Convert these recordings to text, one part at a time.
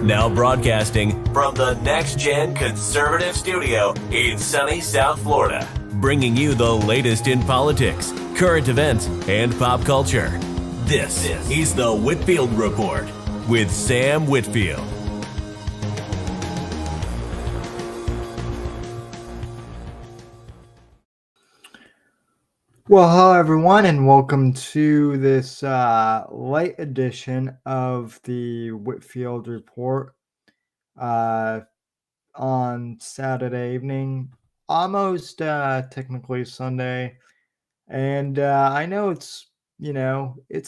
Now broadcasting from the Next Gen Conservative Studio in sunny South Florida, bringing you the latest in politics, current events, and pop culture. This is the Whitfield Report with Sam Whitfield. Well, hello everyone, and welcome to this late edition of the Whitfield Report on Saturday evening, almost technically Sunday. And I know it's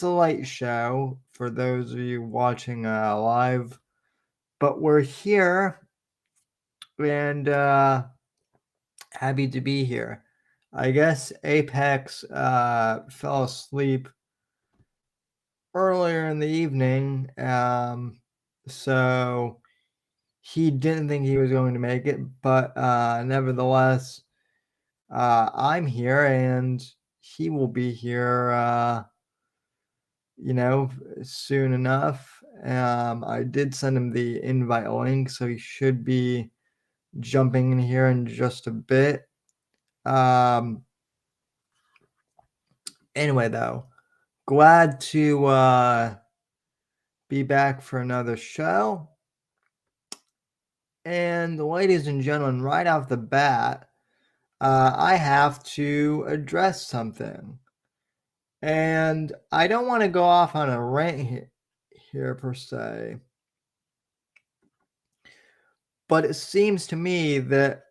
a late show for those of you watching live, but we're here and happy to be here. I guess Apex fell asleep earlier in the evening, so he didn't think he was going to make it, but nevertheless, I'm here and he will be here, soon enough. I did send him the invite link, so he should be jumping in here in just a bit. Anyway, though, glad to be back for another show. And ladies and gentlemen, right off the bat, I have to address something. And I don't want to go off on a rant here per se, but it seems to me that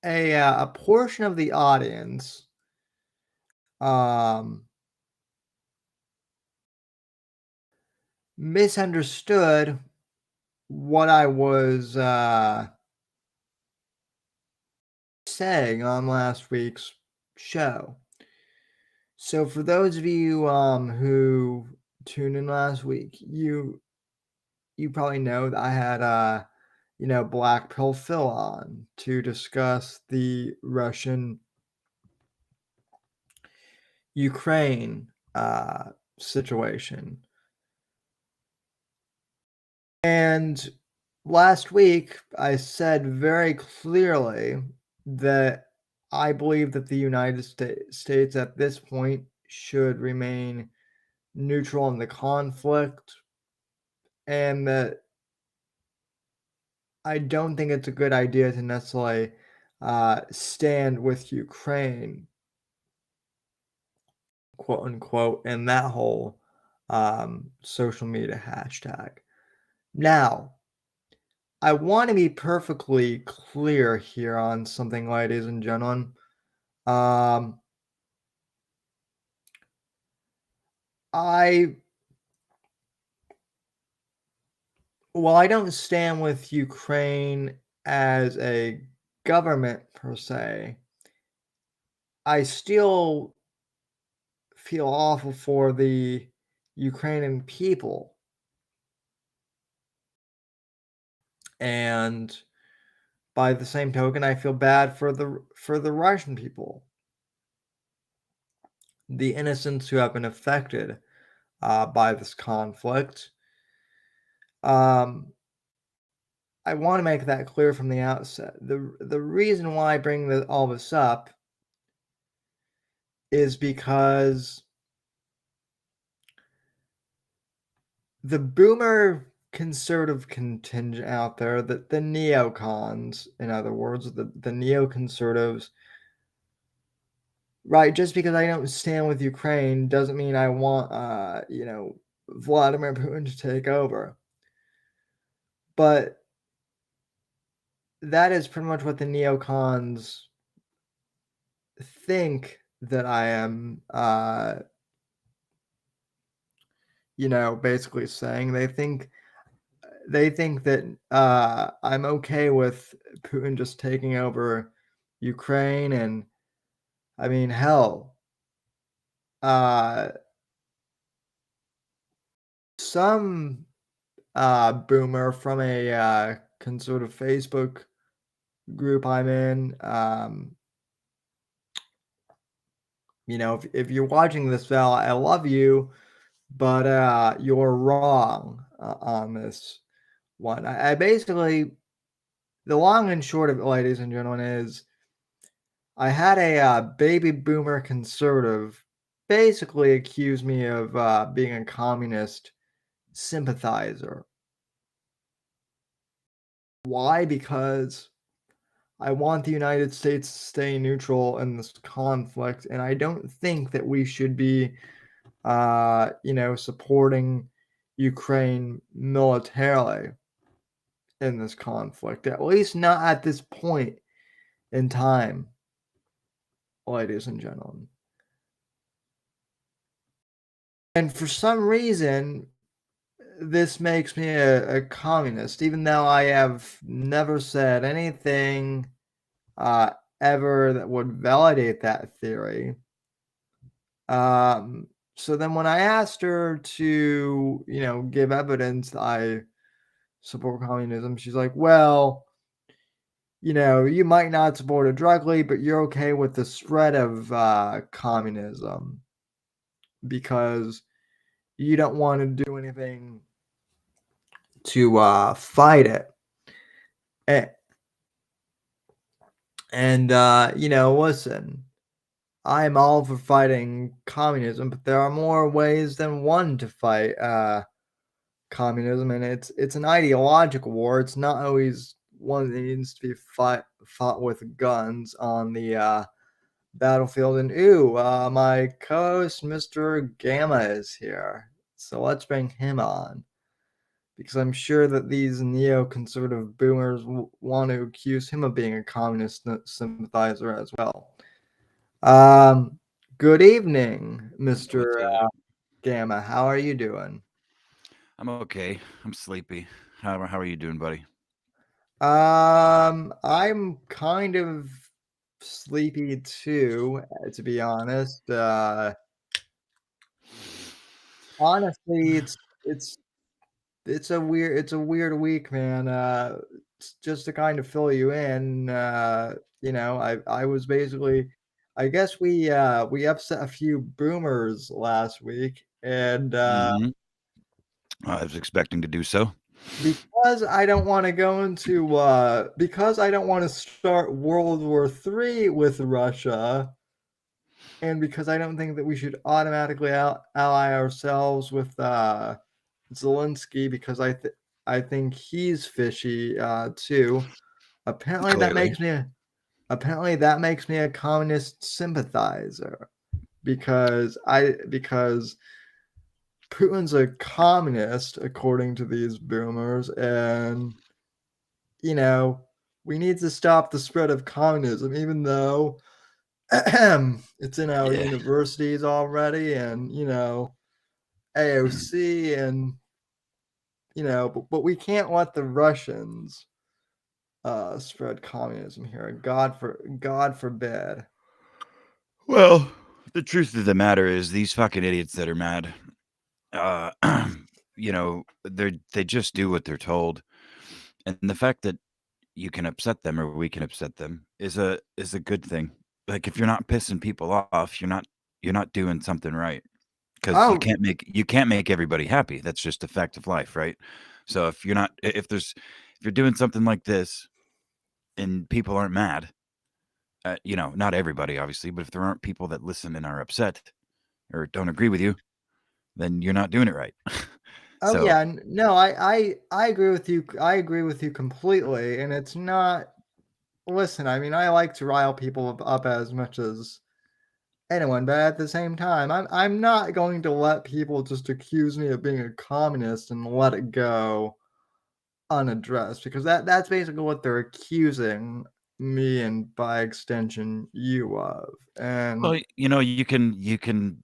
a portion of the audience misunderstood what I was saying on last week's show. So for those of you who tuned in last week, you probably know that I had Black Pill Phil on to discuss the Russian Ukraine situation. And last week, I said very clearly that I believe that the United States at this point should remain neutral in the conflict, and that I don't think it's a good idea to necessarily stand with Ukraine, quote unquote, and that whole social media hashtag. Now, I want to be perfectly clear here on something, ladies and gentlemen. I don't stand with Ukraine as a government per se. I still feel awful for the Ukrainian people. And by the same token, I feel bad for the Russian people, the innocents who have been affected by this conflict. I want to make that clear from the outset. The reason why I bring all this up is because the Boomer conservative contingent out there, the neocons, in other words, the neoconservatives, right? Just because I don't stand with Ukraine doesn't mean I want, Vladimir Putin to take over. But that is pretty much what the neocons think that I am, basically saying. They think that I'm okay with Putin just taking over Ukraine, and I mean, hell, some boomer from a conservative Facebook group I'm in, if you're watching this, Val, I love you, but you're wrong. on this one. I basically, the long and short of it, ladies and gentlemen, is I had a baby boomer conservative basically accuse me of being a communist sympathizer. Why? Because I want the United States to stay neutral in this conflict, and I don't think that we should be, supporting Ukraine militarily in this conflict, at least not at this point in time, ladies and gentlemen. And for some reason, this makes me a communist, even though I have never said anything uh, ever that would validate that theory. So then when I asked her to, give evidence that I support communism, she's like, well, you might not support it directly, but you're okay with the spread of communism because you don't want to do anything to fight it. And listen, I'm all for fighting communism, but there are more ways than one to fight communism, and it's an ideological war. It's not always one that needs to be fought with guns on the battlefield. And my co-host Mr. Gamma is here, so let's bring him on because I'm sure that these neoconservative boomers want to accuse him of being a communist sympathizer as well. Good evening, What's Mr. up? Gamma. How are you doing? I'm okay. I'm sleepy. How are you doing, buddy? I'm kind of sleepy too, to be honest. Honestly, it's it's a weird week, man. Just to kind of fill you in, I was basically, I guess we upset a few boomers last week, and Mm-hmm. I was expecting to do so. because I don't want to go into because I don't want to start World War III with Russia, and because I don't think that we should automatically ally ourselves with Zelensky because I think he's fishy too. Apparently that Clearly. makes me a communist sympathizer because Putin's a communist according to these boomers, and we need to stop the spread of communism, even though it's in our Yeah. universities already, and AOC, and but we can't let the Russians spread communism here. God forbid. Well, the truth of the matter is these fucking idiots that are mad, uh, they just do what they're told, and the fact that you can upset them or we can upset them is a good thing. Like if you're not pissing people off, you're not doing something right. Because you Oh, can't make you can't make everybody happy. That's just a fact of life, right? So if you're not if you're doing something like this and people aren't mad, not everybody obviously, but if there aren't people that listen and are upset or don't agree with you, then you're not doing it right. oh So yeah, no, I agree with you. I agree with you completely, and it's not. Listen, I mean, I like to rile people up as much as anyone, but at the same time, I'm not going to let people just accuse me of being a communist and let it go unaddressed because that's basically what they're accusing me and by extension you of. And well, you can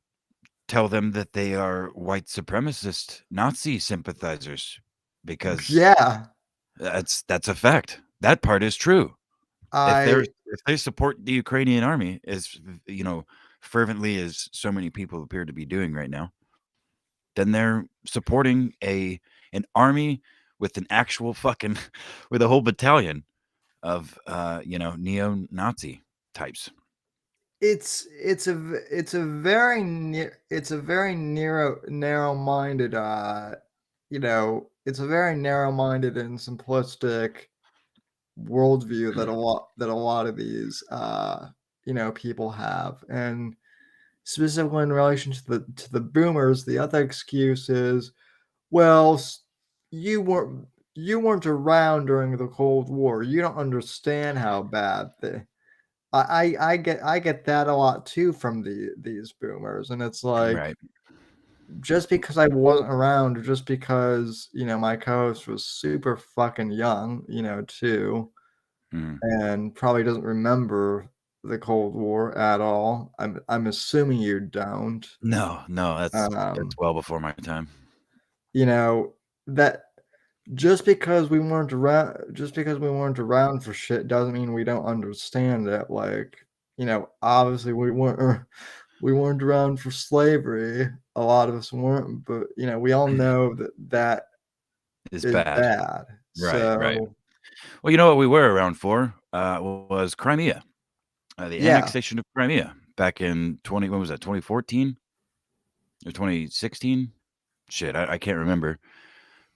tell them that they are white supremacist Nazi sympathizers because yeah, that's a fact. That part is true. I If they support the Ukrainian army as you know fervently as so many people appear to be doing right now, then they're supporting an army with an actual fucking with a whole battalion of neo-Nazi types. it's a very narrow-minded it's a very narrow-minded and simplistic worldview that a lot of these people have, and specifically in relation to the boomers, the other excuse is, well, you weren't around during the Cold War. You don't understand how bad the I get that a lot too from these boomers, and it's like, Right. just because I wasn't around, or just because my co-host was super fucking young, too, Mm. and probably doesn't remember the Cold War at all. I'm assuming you don't. No, that's Um, well before my time. That just because we weren't around for shit doesn't mean we don't understand it. Like, obviously we weren't around for slavery. A lot of us weren't, but we all know that Is is bad. bad. Right. So Well, you know what we were around for was Crimea, the yeah, annexation of Crimea back in when was that? 2014 or 2016? Shit, I can't remember.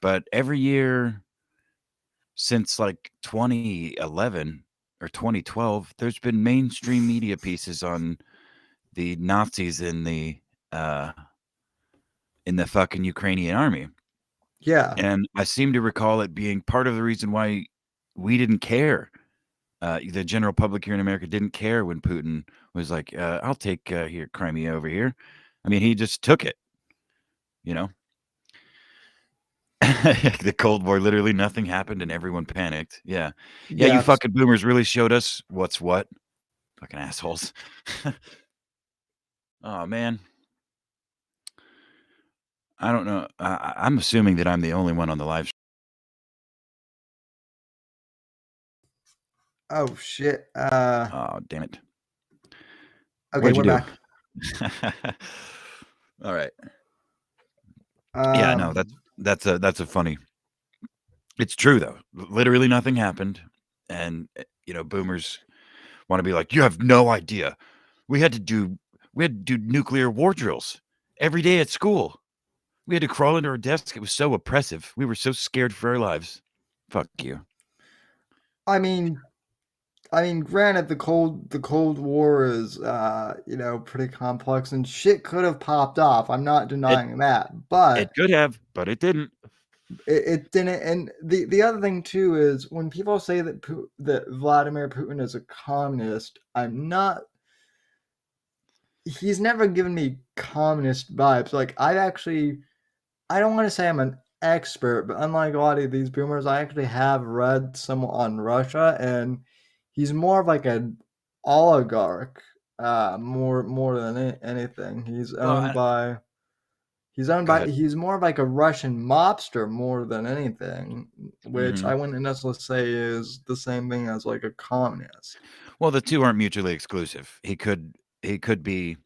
But every year since like 2011 or 2012, there's been mainstream media pieces on the Nazis in the fucking Ukrainian army. yeah, And I seem to recall it being part of the reason why we didn't care. The general public here in America didn't care when Putin was like, "I'll take here Crimea over here." I mean, he just took it. You know, the Cold War, literally nothing happened and everyone panicked. Yeah, yeah. You yes. fucking boomers really showed us what's what. Fucking assholes. Oh man, I don't know. I'm assuming that I'm the only one on the live. Oh shit. Oh damn it! Okay, What'd you we're do? back. All right. Yeah, no, Um, that's a funny. It's true though. Literally nothing happened, and boomers want to be like, you have no idea. We had to do nuclear war drills every day at school. We had to crawl under our desk. It was so oppressive. We were so scared for our lives. Fuck you. I mean, granted, the Cold War is pretty complex, and shit could have popped off. I'm not It denying that, it but could have, but it didn't. it didn't. And the other thing too is, when people say that Vladimir Putin is a communist, I'm not. He's never given me communist vibes. Like, I don't want to say I'm an expert, but unlike a lot of these boomers, I actually have read some on Russia, and he's more of like an oligarch, more than anything. Well, I, go ahead. He's more of like a Russian mobster more than anything, which Hmm. I wouldn't necessarily say is the same thing as like a communist. Well, the two aren't mutually exclusive. He could be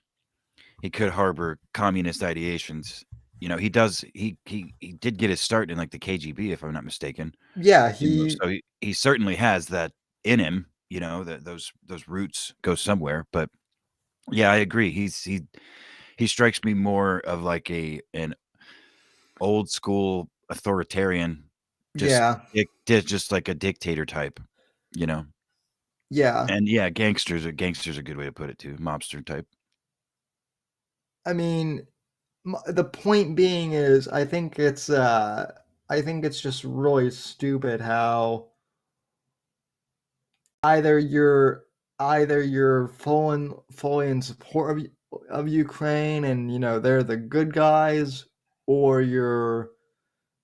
he could harbor communist ideations. He does. He did get his start in like the KGB, if I'm not mistaken. Yeah, So he certainly has that in him. That those roots go somewhere. But yeah, I agree. He strikes me more of like an old school authoritarian, just yeah, just like a dictator type. You know, yeah. and yeah, gangsters a good way to put it too. Mobster type. I mean, the point being is, I think it's just really stupid how either you're fully in support of Ukraine, and they're the good guys, or you're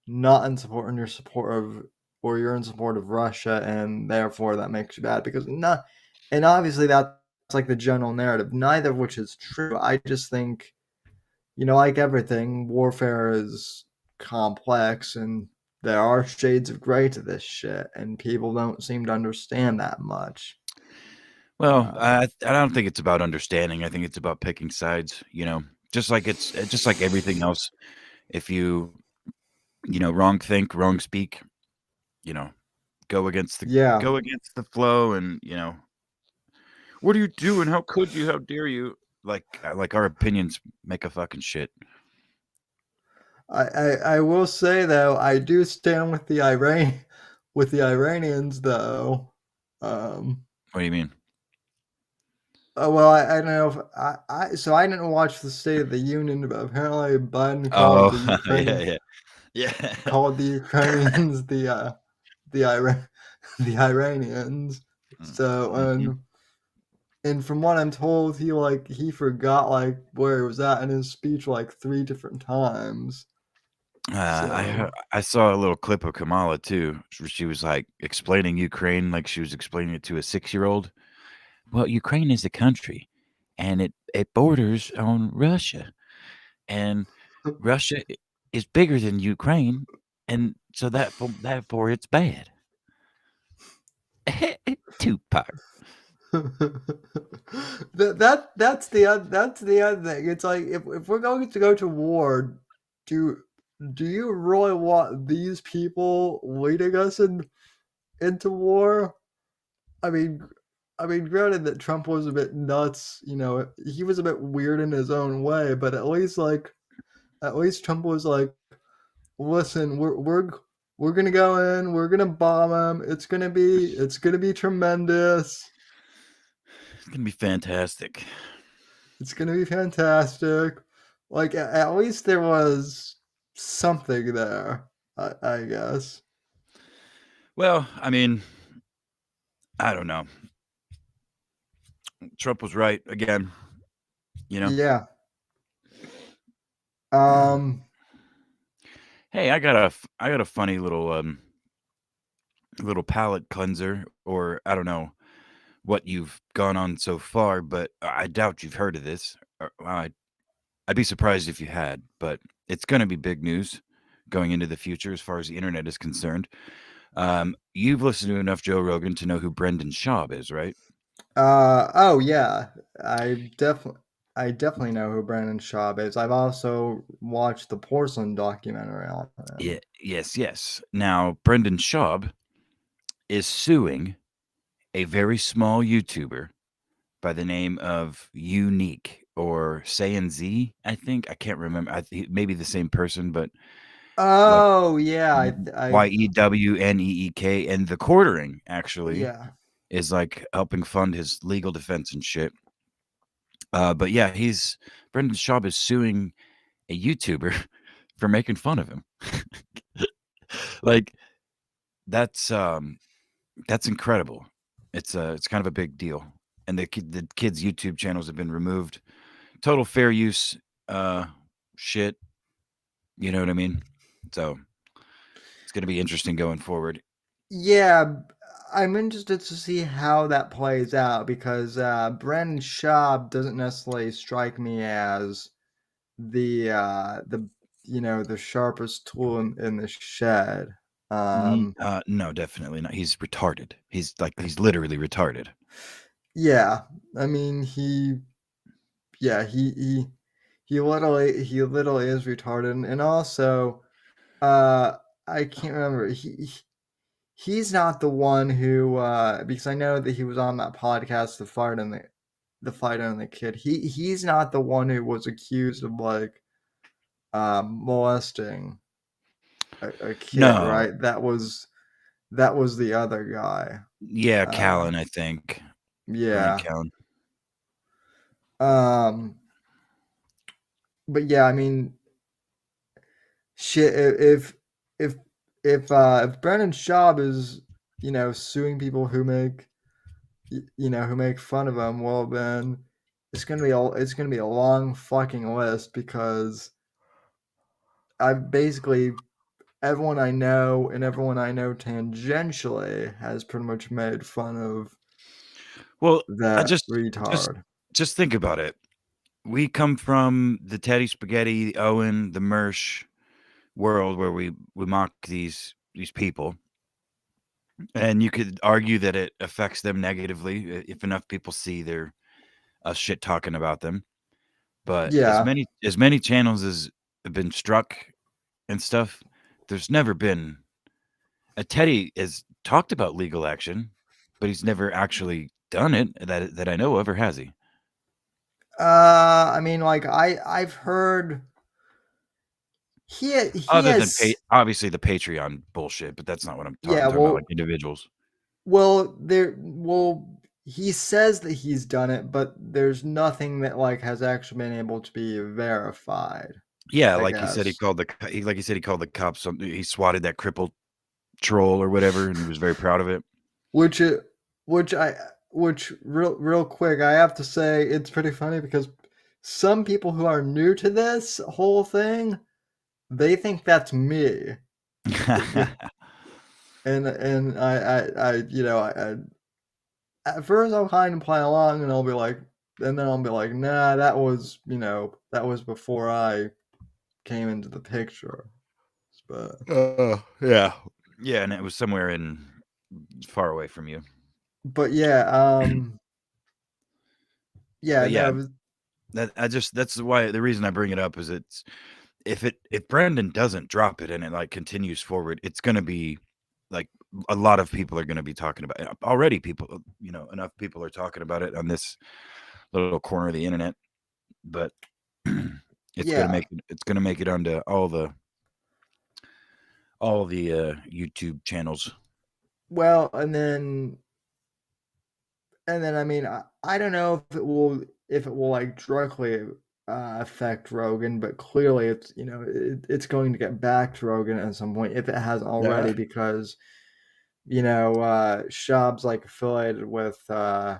not in support, and you're in support of Russia, and therefore that makes you bad, because not and obviously that's like the general narrative, neither of which is true. I just think, like everything, warfare is complex, and there are shades of gray to this shit, and people don't seem to understand that much. Well, Um, I don't think it's about understanding. I think it's about picking sides. Just like everything else. If wrong think, wrong speak. You know, yeah, go against the flow, and what are you doing? How could you? How dare you? Like our opinions make a fucking shit. I will say though, I do stand with the Iranians though. What do you mean? Oh, well, I don't know if so I didn't watch the State of the Union, but apparently Biden Oh, yeah, yeah. called the Ukrainians the the Iranians. So Mhm. and from what I'm told, he forgot like where he was at in his speech like 3 different times. So I saw a little clip of Kamala too, where she was like explaining Ukraine like she was explaining it to a 6-year-old. Well, Ukraine is a country, and it borders on Russia, and Russia is bigger than Ukraine, and so therefore it's bad. Tupac. that's the other thing. It's like if we're going to go to war, do do you really want these people leading us into war? I mean, granted that Trump was a bit nuts. You know, he was a bit weird in his own way, but at least Trump was like, listen, we're gonna go in, we're gonna bomb them. It's gonna be tremendous. It's gonna be fantastic. It's gonna be fantastic. Like at least there was something there, I guess. Well, I mean, I don't know. Trump was right again, you know. Yeah. Um. Hey, I got a funny little palate cleanser, or I don't know what you've gone on so far, but I doubt you've heard of this. I'd be surprised if you had, but it's going to be big news going into the future as far as the internet is concerned. You've listened to enough Joe Rogan to know who Brendan Schaub is, right? Oh yeah. I definitely know who Brandon Schaub is. I've also watched the Porcelain documentary on Yeah, him. yes. Now, Brendan Schaub is suing a very small YouTuber by the name of Unique or Sayin Z, I think. I can't remember. Maybe the same person, but like Oh yeah. Yeweneek, and the quartering actually Yeah. is like helping fund his legal defense and shit. But yeah, he's Brendan Schaub is suing a YouTuber for making fun of him. Like that's incredible. It's kind of a big deal. And the kids' YouTube channels have been removed. Total fair use shit, you know what I mean? So it's gonna be interesting going forward. Yeah, I'm interested to see how that plays out because Brandon Schaub doesn't necessarily strike me as the the sharpest tool in the shed. No, definitely not. He's retarded. He's literally retarded. Yeah, I mean yeah he literally is retarded, and also uh I can't remember he's not the one who because I know that he was on that podcast the fight on the kid. He's not the one who was accused of like molesting a kid, No. right? That was the other guy. Yeah, Uh, Callan, I think. Brian yeah. Callan. Um, but yeah, I mean, shit. If if Brennan Schaub is suing people who make who make fun of him, well then it's gonna be a long fucking list because I've basically everyone I know and everyone I know tangentially has pretty much made fun of Well, I that just retard. just think about it. We come from the Teddy Spaghetti, the Owen, the Mersh world where we mock these people, and you could argue that it affects them negatively if enough people see their us shit talking about them. But Yeah. as many channels as have been struck and stuff, there's never been Teddy has talked about legal action, but he's never actually done it that I know of, or has he? I mean, like I've heard he Other than has obviously the Patreon bullshit, but that's not what I'm talking. yeah I'm talking about well like individuals. well he says that he's done it, but there's nothing that like has actually been able to be verified. Yeah, I like he said, guess he called the cops. He swatted that crippled troll or whatever, and he was very proud of it. which it, which real quick I have to say it's pretty funny because some people who are new to this whole thing they think that's me. And I you know I at first I'll kind of play along and I'll be like, and then I'll be like, nah, that was that was before I came into the picture. But Yeah, yeah, and it was somewhere in far away from you. but yeah, yeah, But yeah, no, that's why the reason I bring it up is if Brandon doesn't drop it and it like continues forward, it's gonna be like a lot of people are gonna be talking about it. Already people, enough people are talking about it on this little corner of the internet, but yeah. it's gonna make it onto all the YouTube channels. Well, and then I mean I don't know if it will like directly affect Rogan, but clearly it's it's going to get back to Rogan at some point if it has already Yeah. because Shab's like affiliated with Rogan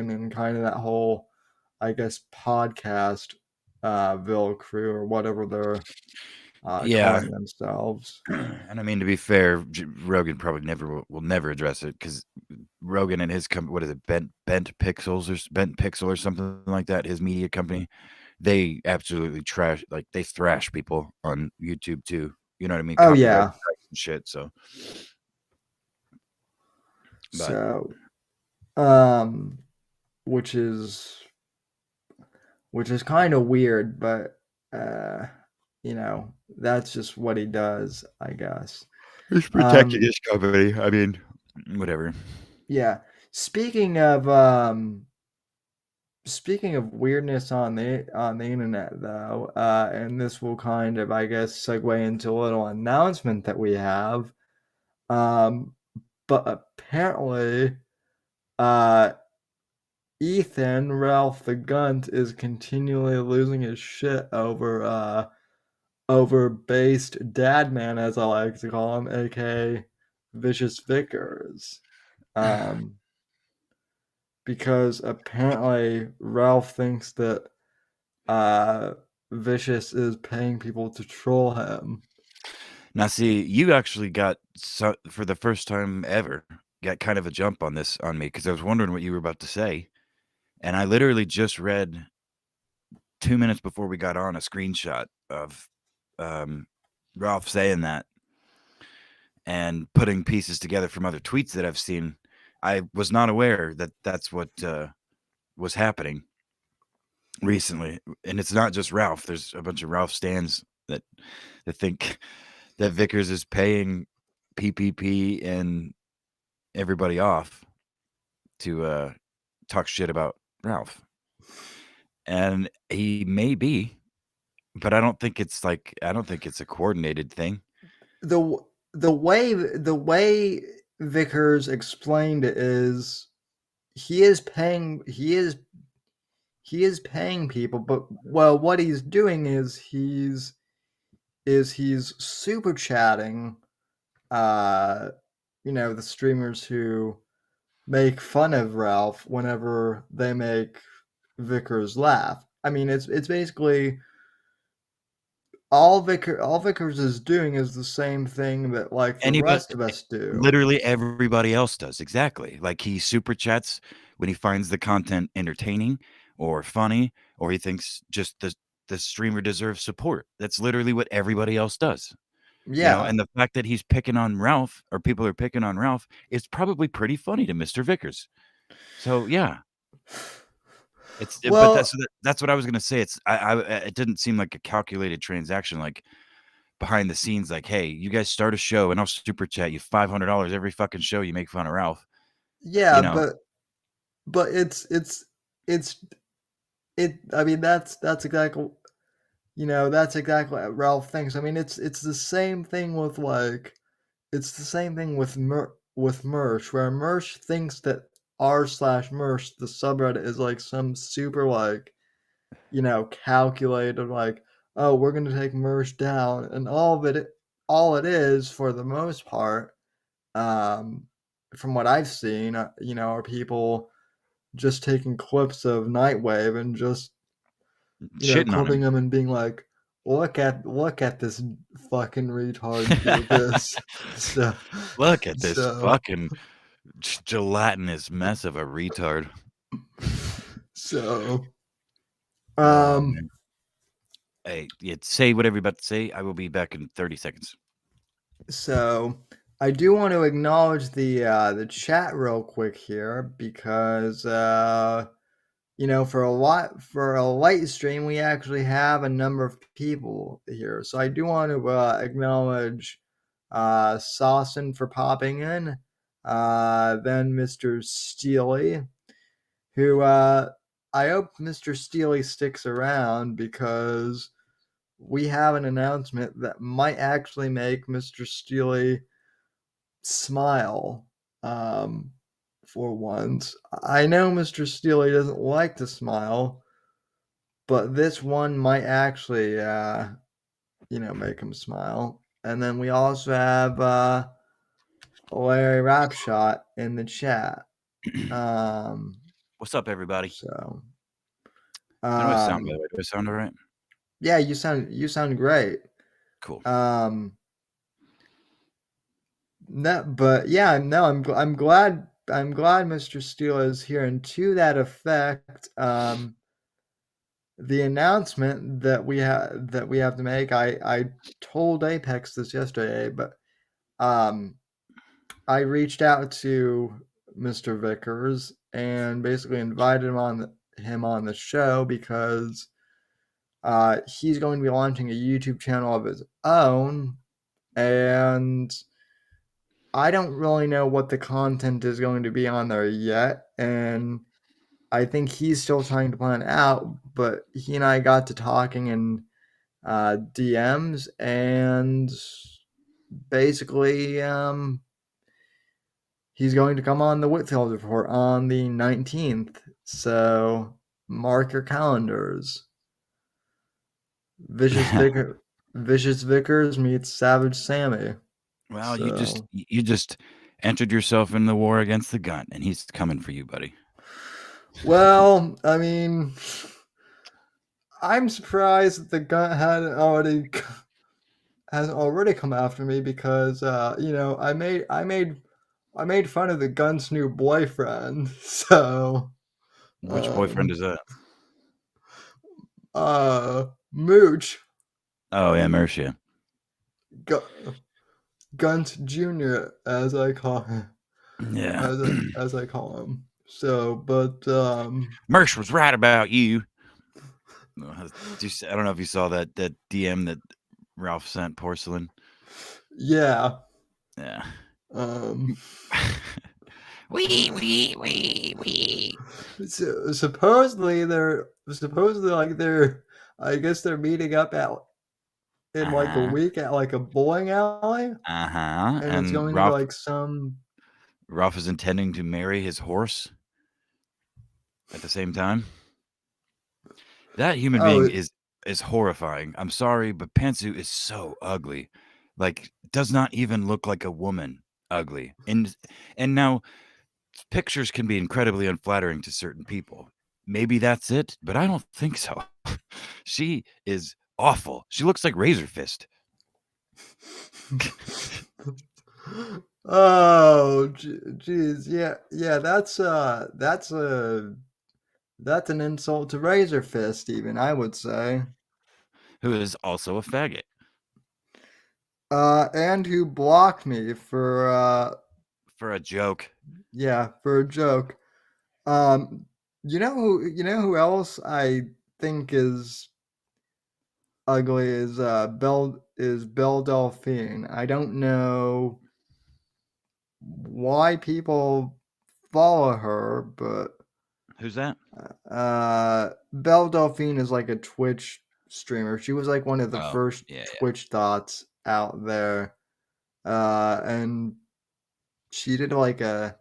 and kind of that whole I guess podcast Ville crew or whatever they're Yeah, calling themselves. and I mean to be fair, Rogan probably will never address it because Rogan and his company, what is it, Bent Pixel or something like that, his media company, they absolutely they thrash people on YouTube too. You know what I mean? Oh Copyright yeah. strikes and shit. So, but So um which is kind of weird, but uh that's just what he does, I guess. he's protecting Um his company. I mean, whatever. yeah. Speaking of weirdness on the internet though, and this will kind of I guess segue into a little announcement that we have. Um but apparently uh Ethan Ralph the Gunt is continually losing his shit over based dadman, as I like to call him, aka Vicious Vickers. Um, because apparently Ralph thinks that uh, Vicious is paying people to troll him. Now, see, you actually got for the first time ever got kind of a jump on this on me because I was wondering what you were about to say, and I literally just read 2 minutes before we got on a screenshot of um, Ralph saying that and putting pieces together from other tweets that I've seen. I was not aware that that's what was happening recently, and it's not just Ralph. There's a bunch of Ralph stans that think that Vickers is paying PPP and everybody off to talk shit about Ralph, and he may be, but I don't think it's a coordinated thing. the the way Vickers explained it is he is paying people, but well, what he's doing is he's super chatting, uh, the streamers who make fun of Ralph whenever they make Vickers laugh. I mean, it's basically all Vickers is doing is the same thing that like the Anybody, rest of us do. literally everybody else does exactly. Like he super chats when he finds the content entertaining or funny, or he thinks just the streamer deserves support. That's literally what everybody else does. Yeah. And the fact that he's picking on Ralph or people are picking on Ralph is probably pretty funny to Mr. Vickers. So yeah, but Well, that's what I was gonna say. It didn't seem like a calculated transaction, like behind the scenes, like, hey, you guys start a show and I'll super chat you $500 every fucking show you make fun of Ralph. yeah, You know, but it's it. I mean, that's exactly that's exactly what Ralph thinks. I mean, it's the same thing with it's the same thing with Mersh, where Mersh thinks that r/Mersh, the subreddit, is like some super calculated oh, we're gonna take Mersh down, and all it is for the most part, from what I've seen, are people just taking clips of Nightwave and just Shitting on clipping him. them and being like, look at this fucking retard do this. So, Look at this so, fucking gelatinous mess of a retard. so, Oh, man. Hey, say whatever you're about to say. I will be back in 30 seconds. So I do want to acknowledge the chat real quick here because for a light stream we actually have a number of people here. So I do want to acknowledge Sawson for popping in, then Mr. Steely, who I hope Mr. Steely sticks around because we have an announcement that might actually make Mr. Steely smile for once. I know Mr. Steely doesn't like to smile, but this one might actually, make him smile. And then we also have Larry Rapshot in the chat. What's up, everybody? So, How do I sound, by the way? Do I sound all right? yeah, you sound great. Cool. No, but yeah, no, I'm glad Mr. Steele is here, and to that effect, the announcement that we have to make, I told Apex this yesterday, but I reached out to Mr. Vickers and basically invited him on the show because he's going to be launching a YouTube channel of his own, and I don't really know what the content is going to be on there yet, and I think he's still trying to plan it out, but he and I got to talking in DMs, and basically, he's going to come on the Whitfield Report on the 19th, so mark your calendars. Vicious Vickers meets Savage Sammy. Well, So. you just entered yourself in the war against the gun, and he's coming for you, buddy. Well, I mean, I'm surprised that the gun has already come after me because I made fun of the gun's new boyfriend. So Which boyfriend is that? Mooch. Oh, yeah, Mercia. Guns Junior, as I call him. Yeah. As I call him. So, but Mersh was right about you. I don't know if you saw that DM that Ralph sent Porcelain. Yeah. Yeah. Wee. So, supposedly I guess they're meeting up in like a week at like a bowling alley. And it's going to be like some. Ralph is intending to marry his horse at the same time. That human being is horrifying. I'm sorry, but Pantsu is so ugly. Like, does not even look like a woman ugly. And now pictures can be incredibly unflattering to certain people. Maybe that's it, but I don't think so. She is awful. She looks like Razor Fist. Oh, jeez. Yeah, that's an insult to Razor Fist, even, I would say. Who is also a faggot. And who blocked me for a joke. Yeah, for a joke. You know who else I think is ugly is Belle Delphine. I don't know why people follow her, but who's that? Belle Delphine is like a Twitch streamer. She was like one of the Oh, first yeah. Twitch thoughts out there, and she did like a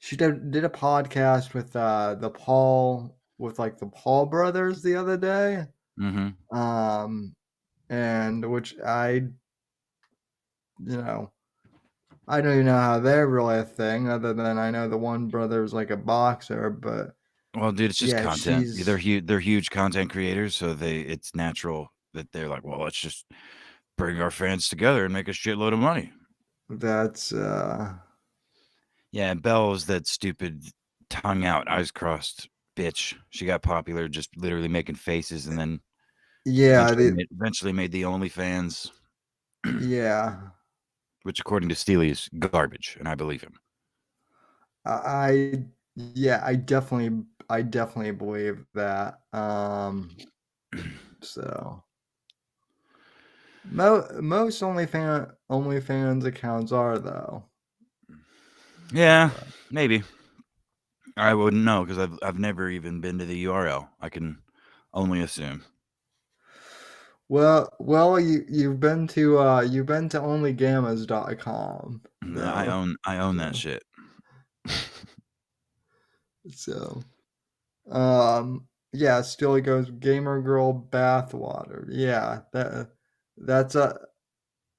did a podcast with the Paul brothers the other day, Mm-hmm. and which I don't even know how they're really a thing, other than I know the one brother is like a boxer, but Well, dude, it's just yeah, content. They're she's huge. They're huge content creators, so it's natural that they're like, well, let's just bring our fans together and make a shitload of money. that's Yeah, Belle was that stupid tongue out, eyes crossed bitch. She got popular just literally making faces, and then yeah, eventually made the OnlyFans, yeah. which according to Steely is garbage, and I believe him. I yeah, I definitely believe that. So most OnlyFans accounts are though. Yeah, maybe. I wouldn't know because I've never even been to the URL. I can only assume. Well, you've been to onlygammas.com I though. own that So, shit. so yeah, still goes gamer girl bathwater. Yeah, that's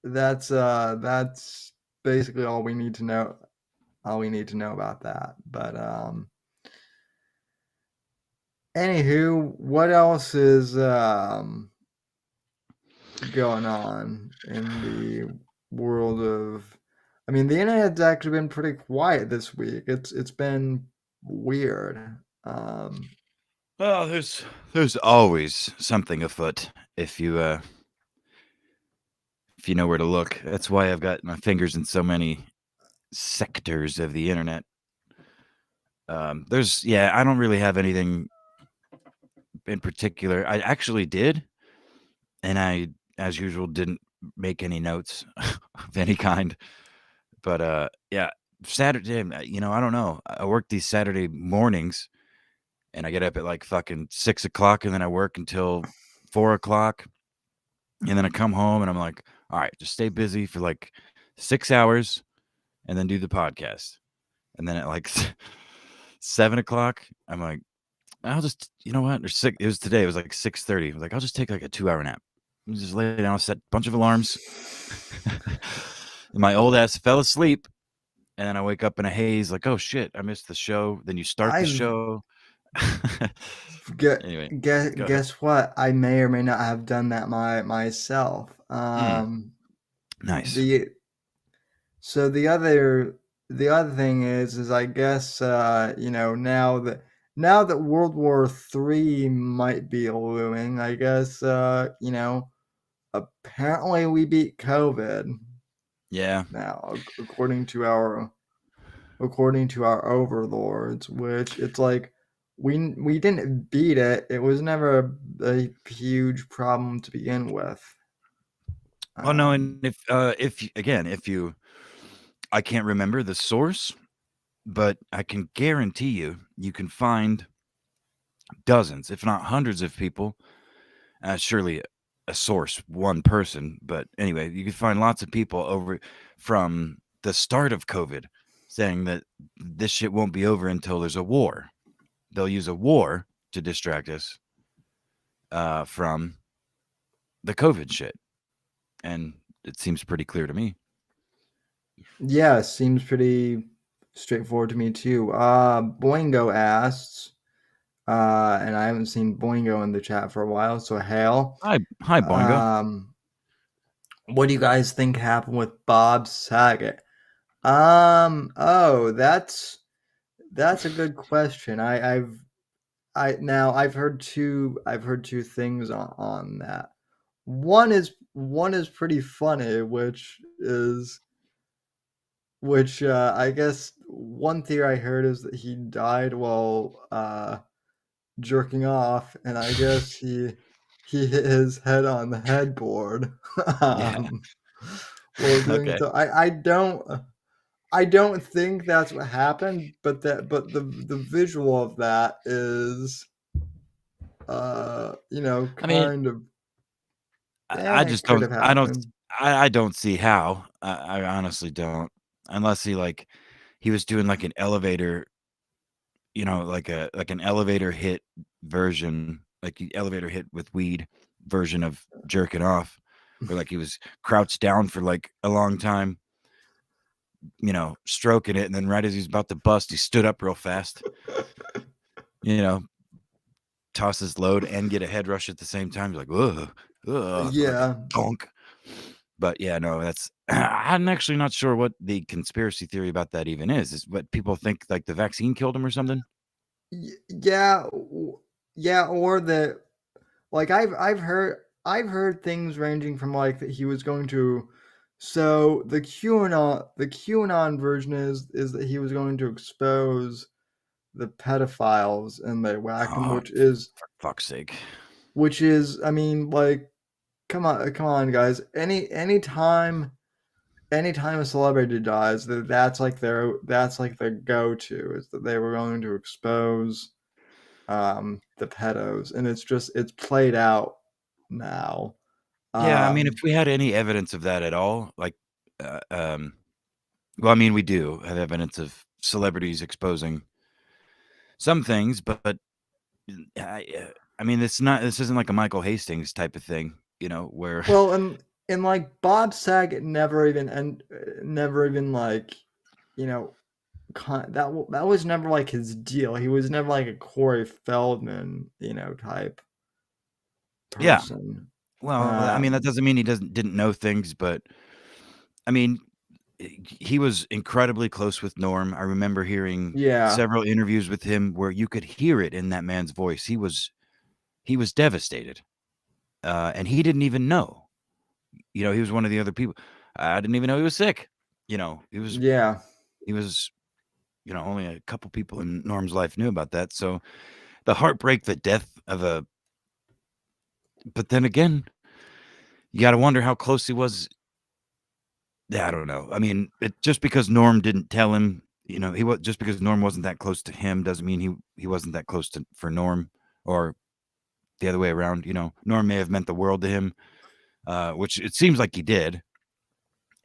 that's basically all we need to know. All we need to know about that. But anywho, what else is going on in the world of? I mean, the internet's actually been pretty quiet this week. It's been weird. Um, Well, there's always something afoot if you know where to look. That's why I've got my fingers in so many sectors of the internet. I don't really have anything in particular. I actually did, and I, as usual, didn't make any notes of any kind. But yeah, Saturday, I don't know. I work these Saturday mornings, and I get up at like fucking 6 o'clock, and then I work until 4 o'clock, and then I come home, and I'm like, all right, just stay busy for like 6 hours, and then do the podcast. And then at like 7 o'clock, I'm like, I'll just, you know what? Or six. It was today. It was like 6:30. I was like, I'll just take like a 2-hour nap. Just lay down, set a bunch of alarms. And my old ass fell asleep, and then I wake up in a haze, like, oh shit, I missed the show. Then you start the I've show. get Anyway, guess go ahead. guess what? I may or may not have done that myself. Nice. The So the other thing is I guess now that World War III might be looming, I guess apparently we beat COVID Yeah. now according to our overlords, which it's like we didn't beat it. It was never a huge problem to begin with. Well, no, Um, and if you, I can't remember the source, but I can guarantee you can find dozens, if not hundreds of people. Surely a source, one person, but anyway, you can find lots of people over from the start of COVID saying that this shit won't be over until there's a war. They'll use a war to distract us from the COVID shit, and it seems pretty clear to me. yeah, seems pretty straightforward to me too. Boingo asks, and I haven't seen Boingo in the chat for a while, so hail. Hi, Boingo. What do you guys think happened with Bob Saget? Oh, that's a good question. I've heard two things on that. One is pretty funny, which I guess one theory I heard is that he died while jerking off, and I guess he hit his head on the headboard Yeah. while doing Okay. so. I don't think that's what happened, but the visual of that is I mean, kind of I That just could don't. have I don't. happened. I don't see how. I honestly don't. Unless he was doing like an elevator, like an elevator hit version, like the elevator hit with weed version of jerking off, where like he was crouched down for like a long time, stroking it, and then right as he's about to bust, he stood up real fast, you know, toss his load and get a head rush at the same time. You're like, ugh, like a Yeah. donk. But yeah, no, that's I'm actually not sure what the conspiracy theory about that even is. Is what people think like the vaccine killed him or something? Yeah. Yeah, or that like I've heard things ranging from like that he was going to so the QAnon version is that he was going to expose the pedophiles and they whack him, Oh, for fuck's sake. I mean, like, come on, guys. Anytime a celebrity dies, that's like their go-to is that they were going to expose the pedos, and it's played out now. Yeah, I mean, if Um we had any evidence of that at all, like, uh, um, well, I mean, we do have evidence of celebrities exposing some things, but I mean, this isn't like a Michael Hastings type of thing, where well, and like Bob Saget never even like, you know, that was never like his deal. He was never like a Corey Feldman, type yeah. person. Well, I mean, that Um, doesn't mean he didn't know things, but I mean, he was incredibly close with Norm. I remember hearing yeah, several interviews with him where you could hear it in that man's voice. He was devastated, and he didn't even know. He was one of the other people. I didn't even know he was sick. He was yeah, he was only a couple people in Norm's life knew about that. So the heartbreak, the death of a. But then again, you got to wonder how close he was. Yeah, I don't know. I mean, just because Norm didn't tell him, he was just because Norm wasn't that close to him doesn't mean he wasn't that close to for Norm, or the other way around. Norm may have meant the world to him, which it seems like he did.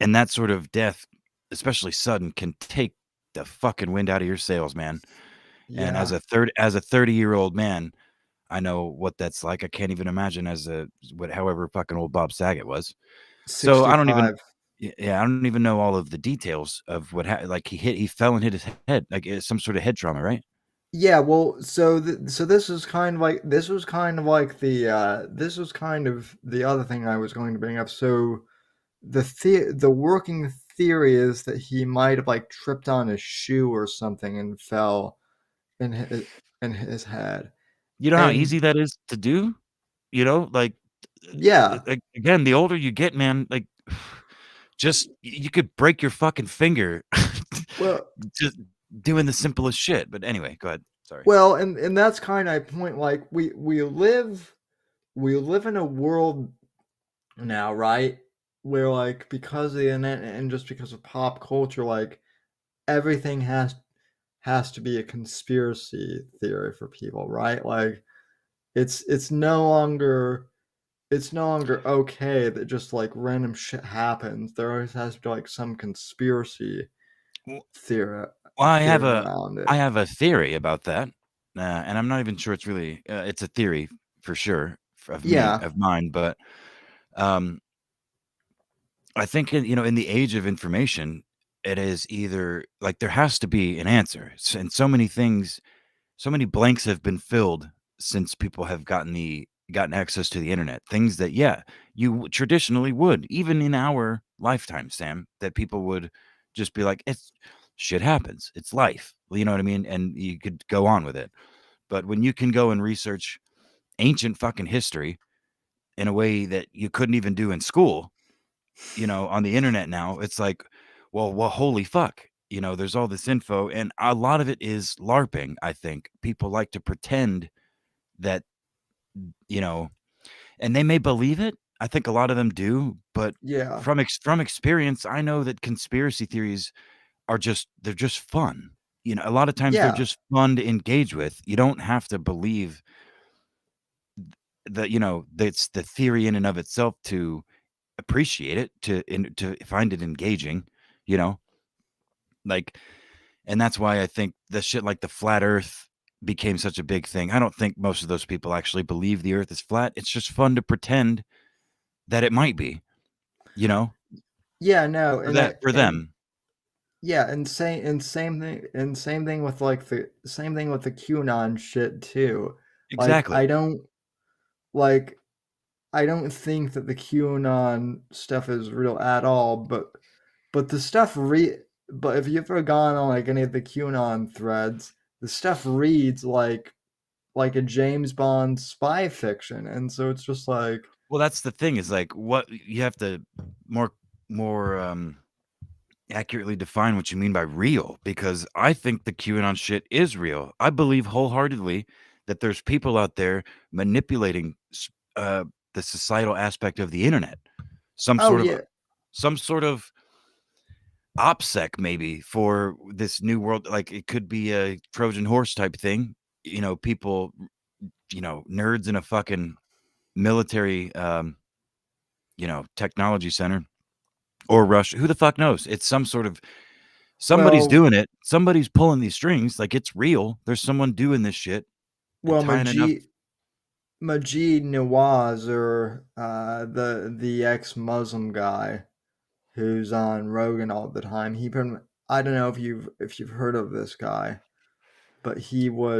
And that sort of death, especially sudden, can take the fucking wind out of your sails, man. And yeah. 30-year-old man, I know what that's like. I can't even imagine however fucking old Bob Saget was. So I don't even 65. yeah, I don't even know all of the details of what like he fell and hit his head, like it's some sort of head trauma, right? Yeah, well, so this was kind of like this was kind of the other thing I was going to bring up. So the working theory is that he might have like tripped on his shoe or something and fell in his head. You know how And easy that is to do? Like yeah, again, the older you get, man, like just you could break your fucking finger well, just doing the simplest shit. But anyway, go ahead. Sorry. and that's kind of my point. Like we live in a world now, right? Where like because of the internet and just because of pop culture, like everything has to be a conspiracy theory for people, right? Like it's no longer okay that just like random shit happens. There always has to be like some conspiracy Well, theory I have theory a around it. I have a theory about that, and I'm not even sure it's really it's a theory for sure Yeah, of mine, but um, I think in the age of information, it is either like there has to be an answer, and so many blanks have been filled since people have gotten access to the internet. Things that you traditionally would, even in our lifetime, Sam, that people would just be like, it's shit happens. It's life. Well, you know what I mean? And you could go on with it. But when you can go and research ancient fucking history in a way that you couldn't even do in school, on the internet now, it's like, well, holy fuck. There's all this info, and a lot of it is LARPing, I think. People like to pretend that, you know, and they may believe it. I think a lot of them do, but yeah, from experience, I know that conspiracy theories they're just fun. A lot of times they're yeah, just fun to engage with. You don't have to believe that's the theory in and of itself to appreciate it, to find it engaging, you know, like, and that's why I think the shit like the flat Earth became such a big thing. I don't think most of those people actually believe the Earth is flat. It's just fun to pretend that it might be, you know, Yeah, no, for that for and them. yeah, and same thing with like the same thing with the QAnon shit too. Like Exactly. like I don't think that the QAnon stuff is real at all, but the stuff but if you've ever gone on like any of the QAnon threads, the stuff reads like a James Bond spy fiction, and so it's just like, Well, that's the thing is like what you have to more more accurately define what you mean by real, because I think the QAnon shit is real. I believe wholeheartedly that there's people out there manipulating the societal aspect of the internet. Some oh sort of yeah, some sort of OPSEC maybe for this new world. Like it could be a Trojan horse type thing. People, nerds in a fucking military, technology center or Russia. Who the fuck knows? It's some sort of somebody's well, doing it. Somebody's pulling these strings. Like it's real. There's someone doing this shit and well, tying enough. Majid Nawaz, or the ex-Muslim guy who's on Rogan all the time. I don't know if you've heard of this guy, but he's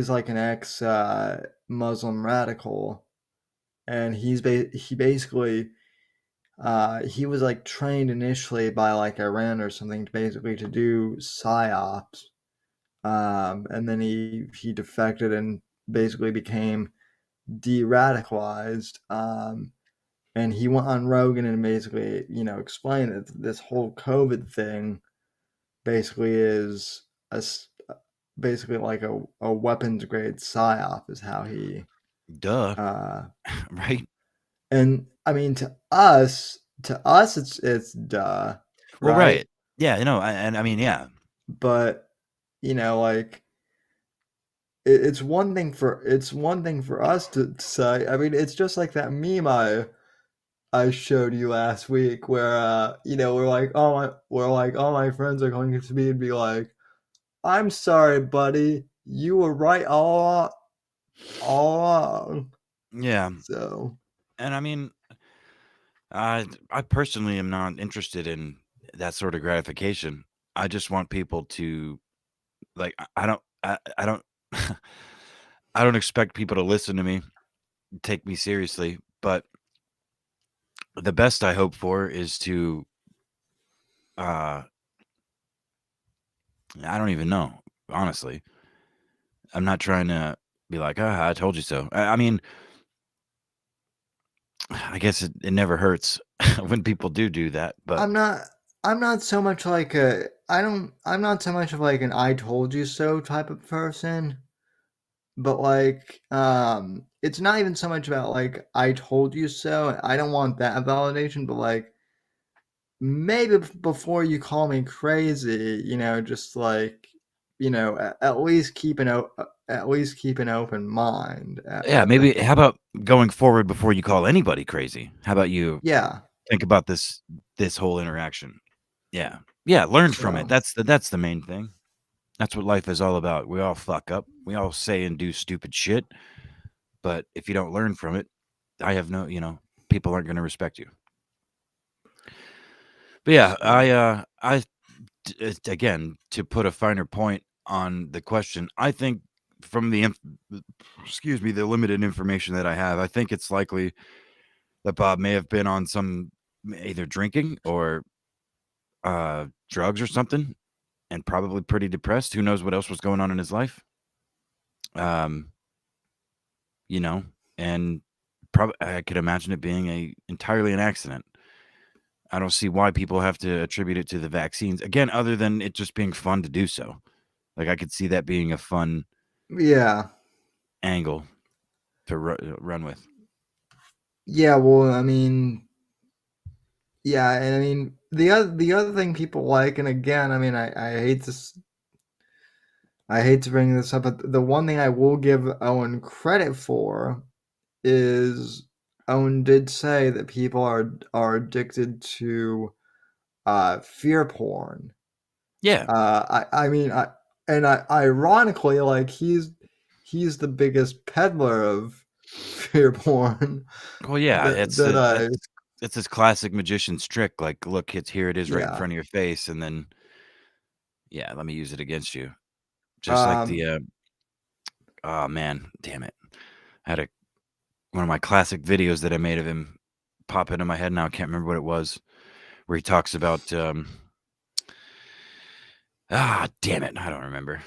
like an ex Muslim radical, and he basically he was like trained initially by like Iran or something to basically to do psyops, and then he defected and basically became de-radicalized. And he went on Rogan and basically, explained that this whole COVID thing basically is basically like a weapons grade psyop is how he Duh. uh Right. and I mean to us it's duh, Well, right? right. Yeah. And I mean, yeah. But like it's one thing for us to say. I mean, it's just like that meme I showed you last week where we're like all my friends are going to me and be like, "I'm sorry, buddy. You were right all along." Yeah. So, And I mean, I personally am not interested in that sort of gratification. I just want people to like. I don't. I don't expect people to listen to me, take me seriously, but the best I hope for is to. Uh, I don't even know. Honestly, I'm not trying to be like, ah, I told you so. I mean, I guess it never hurts when people do that, but I'm not I'm not so much like a I don't I'm not so much of like an "I told you so" type of person, but like it's not even so much about like "I told you so." I don't want that validation, but like maybe before you call me crazy, just like, at least at least keep an open mind. yeah, maybe how about going forward before you call anybody crazy? How about you Yeah. think about this whole interaction? Yeah. Yeah, learn from it. So, That's the main thing. That's what life is all about. We all fuck up. We all say and do stupid shit, but if you don't learn from it, I have no, people aren't going to respect you. But yeah, so again, to put a finer point on the question, I think from excuse me, the limited information that I have, I think it's likely that Bob may have been on some either drinking or drugs or something, and probably pretty depressed. Who knows what else was going on in his life? Um, you know, and probably I could imagine it being entirely an accident. I don't see why people have to attribute it to the vaccines again, other than it just being fun to do so. Like I could see that being a fun yeah. angle to run with. Yeah, well, I mean, yeah, and I mean the other thing people like, and again, I mean, I hate this I hate to bring this up, but the one thing I will give Owen credit for is Owen did say that people are addicted to fear porn. Yeah. Ironically, like he's the biggest peddler of fear porn Well, yeah, that I it's this classic magician's trick. Like, look, here it is right in yeah. front of your face, and then yeah, let me use it against you. Just like Um, the oh man, damn it. I had one of my classic videos that I made of him pop into my head now. I can't remember what it was, where he talks about damn it, I don't remember.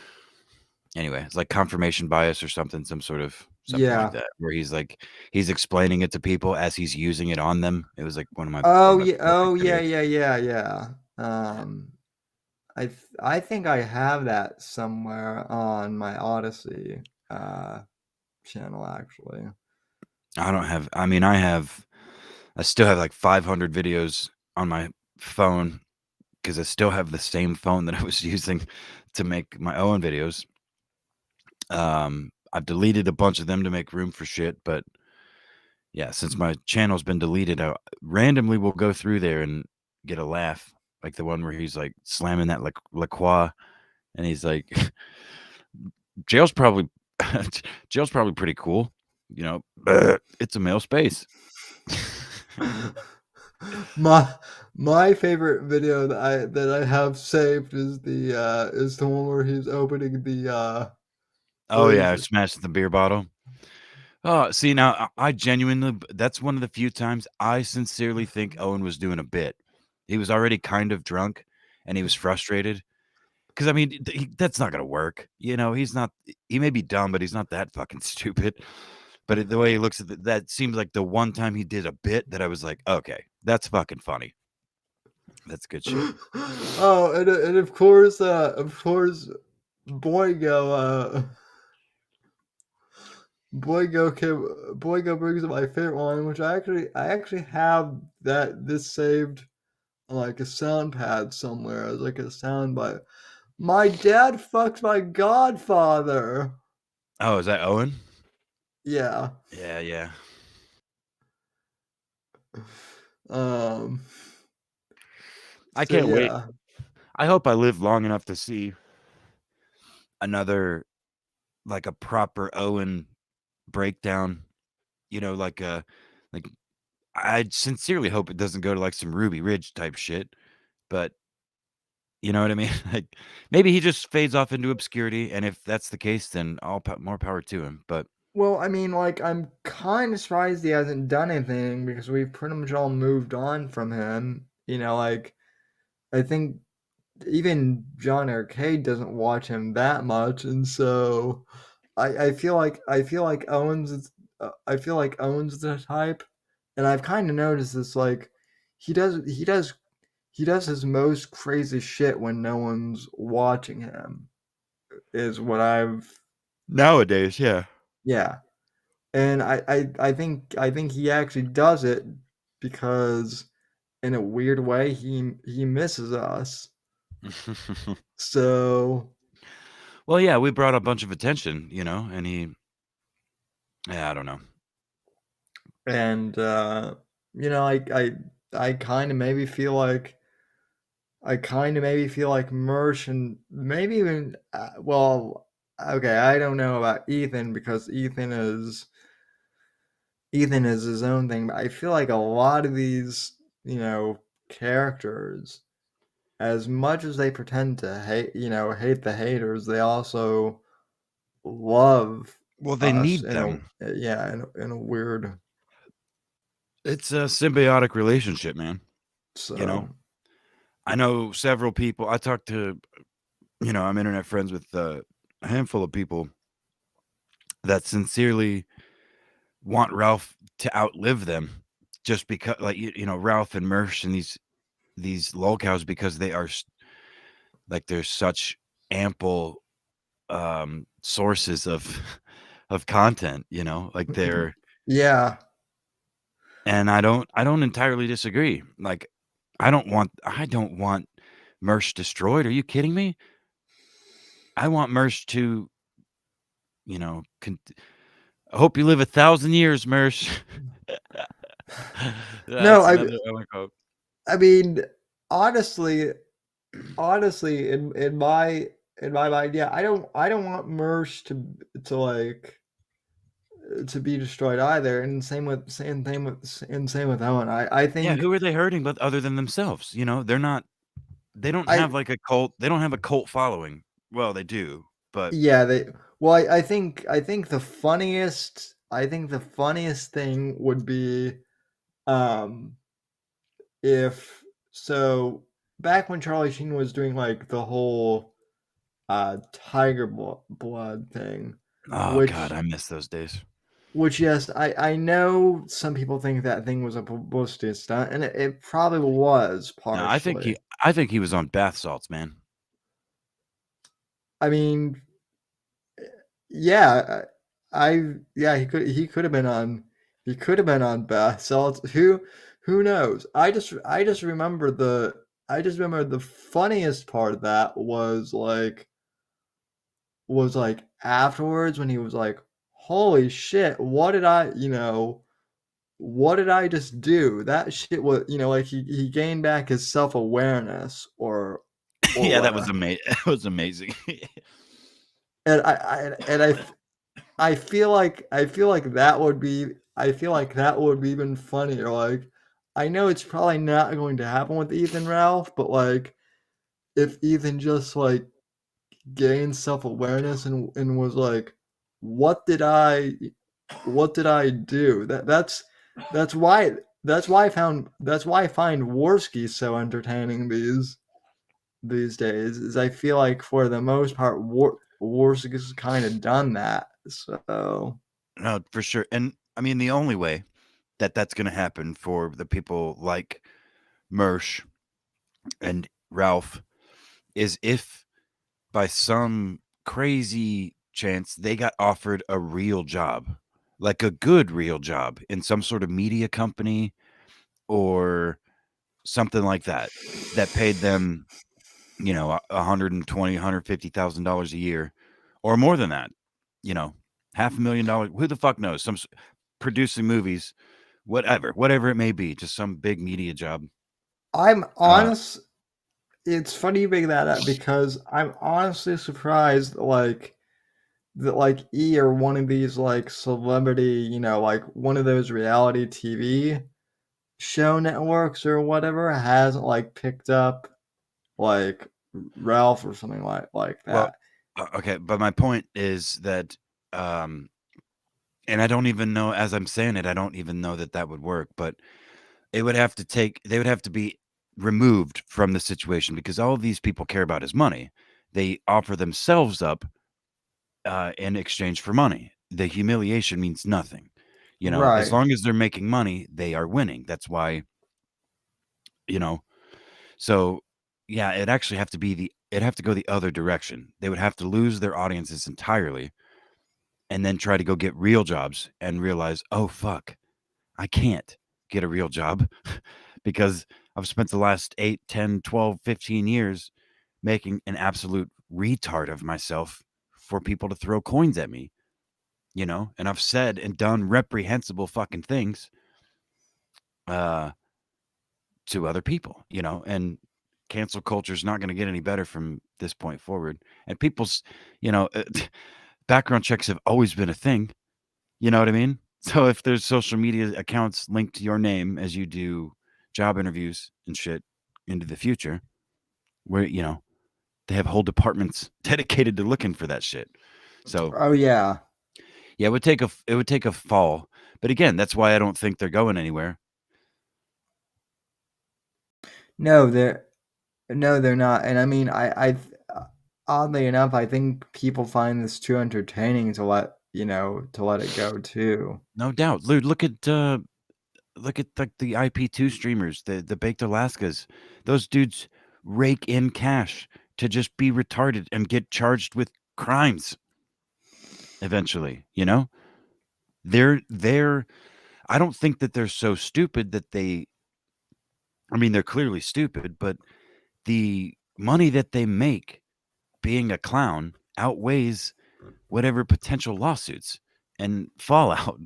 Anyway, it's like confirmation bias or something, something like yeah. that, where he's explaining it to people as he's using it on them. It was like one of Oh my yeah. perfect Oh yeah. videos. Yeah. Yeah. Yeah. I think I have that somewhere on my Odyssey channel actually. I don't have I still have like 500 videos on my phone because I still have the same phone that I was using to make my own videos. I've deleted a bunch of them to make room for shit, but yeah, since my channel's been deleted, I randomly will go through there and get a laugh, like the one where he's like slamming that like La Croix, and he's like, "Jail's probably jail's probably pretty cool, you know. It's a male space." My favorite video that I have saved is the one where he's opening Oh where yeah, I he's smashed the beer bottle. Oh, see now, I genuinely that's one of the few times I sincerely think Owen was doing a bit. He was already kind of drunk, and he was frustrated. 'Cause I mean, that's not gonna work, you know, he may be dumb, but he's not that fucking stupid, but the way he looks at that seems like the one time he did a bit that I was like, "Okay, that's fucking funny. That's good shit." oh and of course Boygo Boygo brings up my favorite one, which I actually have this saved on like a sound pad somewhere as like a sound bite. My dad fucked my godfather. Oh, is that Owen? Yeah. Yeah, yeah. Um. I So can't wait. yeah. I hope I live long enough to see another like a proper Owen breakdown, you know, like I sincerely hope it doesn't go to like some Ruby Ridge type shit, but you know what I mean? Like, maybe he just fades off into obscurity, and if that's the case, then more power to him, but Well, I mean, like, I'm kind of surprised he hasn't done anything because we've pretty much all moved on from him. Like, I think even John Arcade doesn't watch him that much, and so I feel like I feel like Owens the type, and I've kind of noticed this. Like, he does he does he does his most crazy shit when no one's watching him. Is what I've nowadays, yeah. yeah. And I think he actually does it because in a weird way he misses us. So Well, yeah, we brought a bunch of attention, and yeah, I don't know. and you know I kind of maybe feel like Mersh and maybe even well okay, I don't know about Ethan because Ethan is his own thing, but I feel like a lot of these, characters, as much as they pretend to hate the haters, they also love Well, they us need them. in a weird It's a symbiotic relationship, man. You know, so I know several people. I talked to, I'm internet friends with a handful of people that sincerely want Ralph to outlive them, just because, like Ralph and Mersh and these lolcows, because they are like there's such ample sources of of content, like they're yeah. and I don't entirely disagree. Like I don't want Mersh destroyed. Are you kidding me? I want Mersh to, you know, I hope you live 1,000 years, Mersh. No, That's another quote. I mean, honestly, in my mind, yeah, I don't want Mersh to like to be destroyed either. And same with Owen. I Yeah, think who are they hurting but other than themselves? You know, they don't I have like a cult. They don't have a cult following. Well, they do, but yeah they well I think the funniest thing would be um if so back when Charlie Sheen was doing like the whole tiger blood thing, oh god, which I miss those days. yes, I know some people think that thing was a publicity stunt, and it probably was No, partially. I think he was on bath salts, man. I mean, yeah, yeah, he could have been on bath salts. Who knows? I just remember the funniest part of that was like afterwards when he was like, "Holy shit, what did what did I just do?" That shit was, like he gained back his self-awareness or Yeah, that was whatever. amazing. That was amazing. And I feel like that would be even funnier. Like, I know it's probably not going to happen with Ethan Ralph, but like if Ethan just like gained self-awareness and was like, what did I do? That's why that's why I find Worski so entertaining these days. Is I feel like for the most part Worski's kind of done that. So No, for sure. And I mean, the only way that that's going to happen for the people like Mersh and Ralph is if by some crazy chance they got offered a real job, like a good real job in some sort of media company or something like that, that paid them, you know, 120, $150,000 a year or more than that, you know, $500,000. Who the fuck knows? Producing movies, whatever it may be, just some big media job. I'm Uh, honest. It's funny you bring that up because I'm honestly surprised, like that, like E or one of these like celebrity, like one of those reality TV show networks or whatever hasn't like picked up like Ralph or something like well, that. okay, but my point is that, um, and I don't even know, as I'm saying it, I don't even know that that would work, but they would have to be removed from the situation because all of these people care about is money. They offer themselves up in exchange for money. The humiliation means nothing. You know, as Right. long as they're making money, they are winning. That's why, you know, so yeah, it'd have to go the other direction. They would have to lose their audiences entirely and then try to go get real jobs and realize, oh fuck, I can't get a real job because I've spent the last 8, 10, 12, 15 years making an absolute retard of myself for people to throw coins at me, you know? And I've said and done reprehensible fucking things uh to other people, you know, and cancel culture is not going to get any better from this point forward. And people's, you know, background checks have always been a thing. You know what I mean? So if there's social media accounts linked to your name as you do job interviews and shit into the future, where, you know, they have whole departments dedicated to looking for that shit. So Oh yeah. yeah, it would take a fall. But again, that's why I don't think they're going anywhere. No, they're not. And I mean, oddly enough, I think people find this too entertaining to let it go too. No doubt. Dude, look at like the IP2 streamers, the baked Alaskas. Those dudes rake in cash to just be retarded and get charged with crimes eventually, you know? They're I don't think that they're so stupid that I mean, they're clearly stupid, but the money that they make being a clown outweighs whatever potential lawsuits and fallout.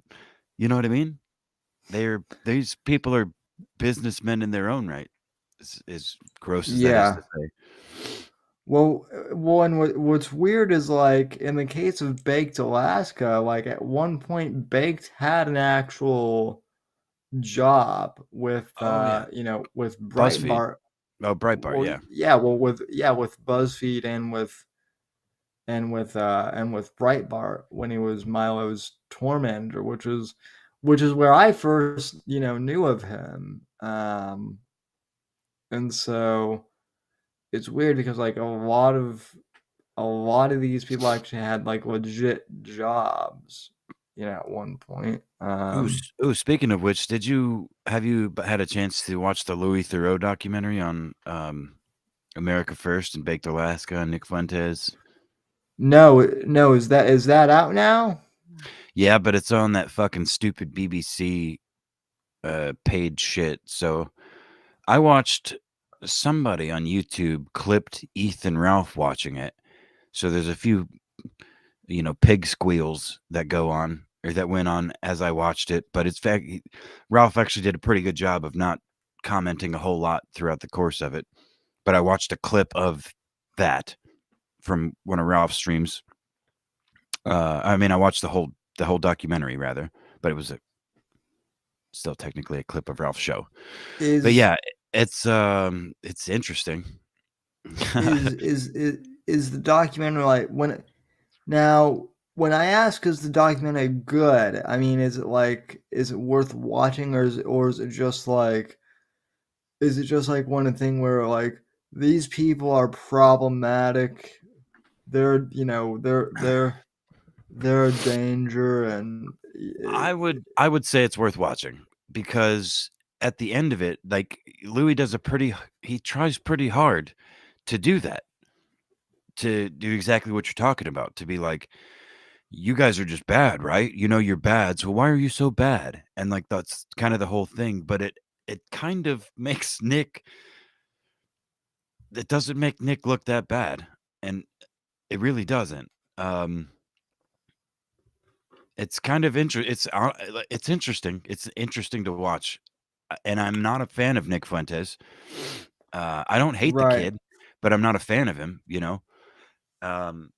You know what I mean? These people are businessmen in their own right. As gross as that is to Yeah. say. Well, and what's weird is like in the case of Baked Alaska, like at one point Baked had an actual job with Oh yeah, with BuzzFeed. Breitbart. Oh, Breitbart. Well, Yeah. yeah, well with BuzzFeed and with Breitbart when he was Milo's tour manager, which is where I first knew of him. And so it's weird because like a lot of these people actually had like legit jobs, at one point. Ooh, speaking of which, have you had a chance to watch the Louis Theroux documentary on America First and Baked Alaska and Nick Fuentes? No, is that out now? Yeah, but it's on that fucking stupid BBC paid shit. So I watched somebody on YouTube clipped Ethan Ralph watching it. So there's a few, pig squeals that go on or that went on as I watched it. But Ralph actually did a pretty good job of not commenting a whole lot throughout the course of it. But I watched a clip of that from one of Ralph's streams. I watched the whole documentary rather, but it was still technically a clip of Ralph's show. But Is yeah, it's interesting. is is is, is the documentary like when I ask is the documentary good? I mean, is it worth watching or is it just like one thing where like these people are problematic? They're they're a danger and I would say it's worth watching because at the end of it, like Louis he tries pretty hard to do that, to do exactly what you're talking about, to be like, you guys are just bad, right? You know you're bad, so why are you so bad? And like that's kind of the whole thing, but it kind of makes Nick it doesn't make Nick look that bad. And it really doesn't. Um it's kind of it's interesting. It's interesting to watch. And I'm not a fan of Nick Fuentes. I don't hate the right. kid, but I'm not a fan of him. Um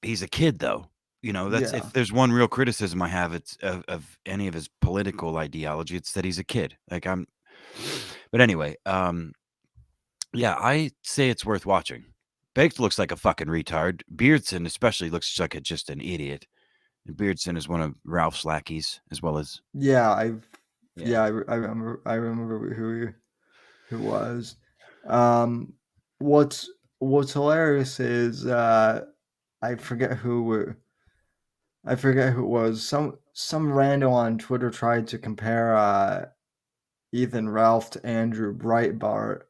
He's a kid, though. That's Yeah. if there's one real criticism I have, it's of any of his political ideology, it's that he's a kid. But anyway, yeah, I say it's worth watching. Baked looks like a fucking retard. Beardson especially looks like just an idiot. And Beardson is one of Ralph's lackeys, as well as Yeah, yeah. I remember who was. Um, what's hilarious is I forget I forget who it was. Some rando on Twitter tried to compare Ethan Ralph to Andrew Breitbart.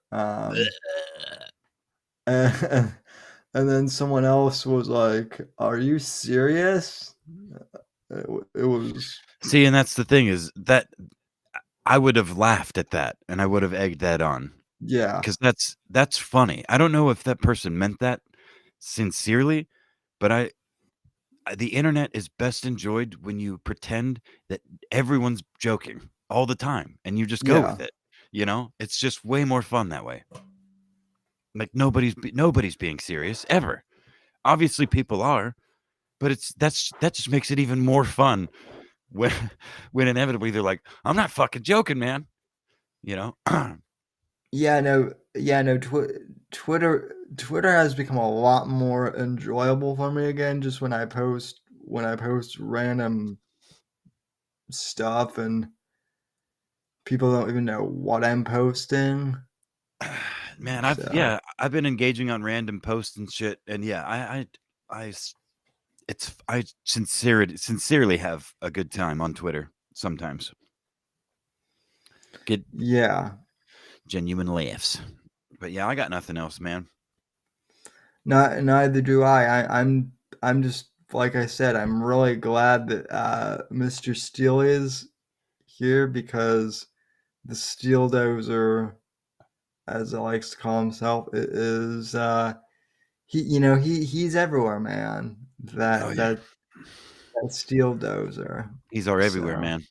And, and then someone else was like, "Are you serious?" It was See, and that's the thing is that I would have laughed at that and I would have egged that on yeah, because that's funny. I don't know if that person meant that sincerely, but the internet is best enjoyed when you pretend that everyone's joking all the time and you just go yeah, with it. It's just way more fun that way. Like nobody's being serious ever. Obviously, people are, but that just makes it even more fun when when inevitably they're like, "I'm not fucking joking, man." You know. yeah, no. Twitter has become a lot more enjoyable for me again. Just when I post random stuff and people don't even know what I'm posting. Man, So I've been engaging on random posts and shit, and yeah, I sincerely have a good time on Twitter sometimes. Get yeah, genuine laughs. But yeah, I got nothing else, man. neither do I. I'm just like I said. I'm really glad that Mr. Steele is here because the Steel Dozer, as he likes to call himself, is he's everywhere, man. Oh That yeah, that that steel dozer. he's our everywhere So man.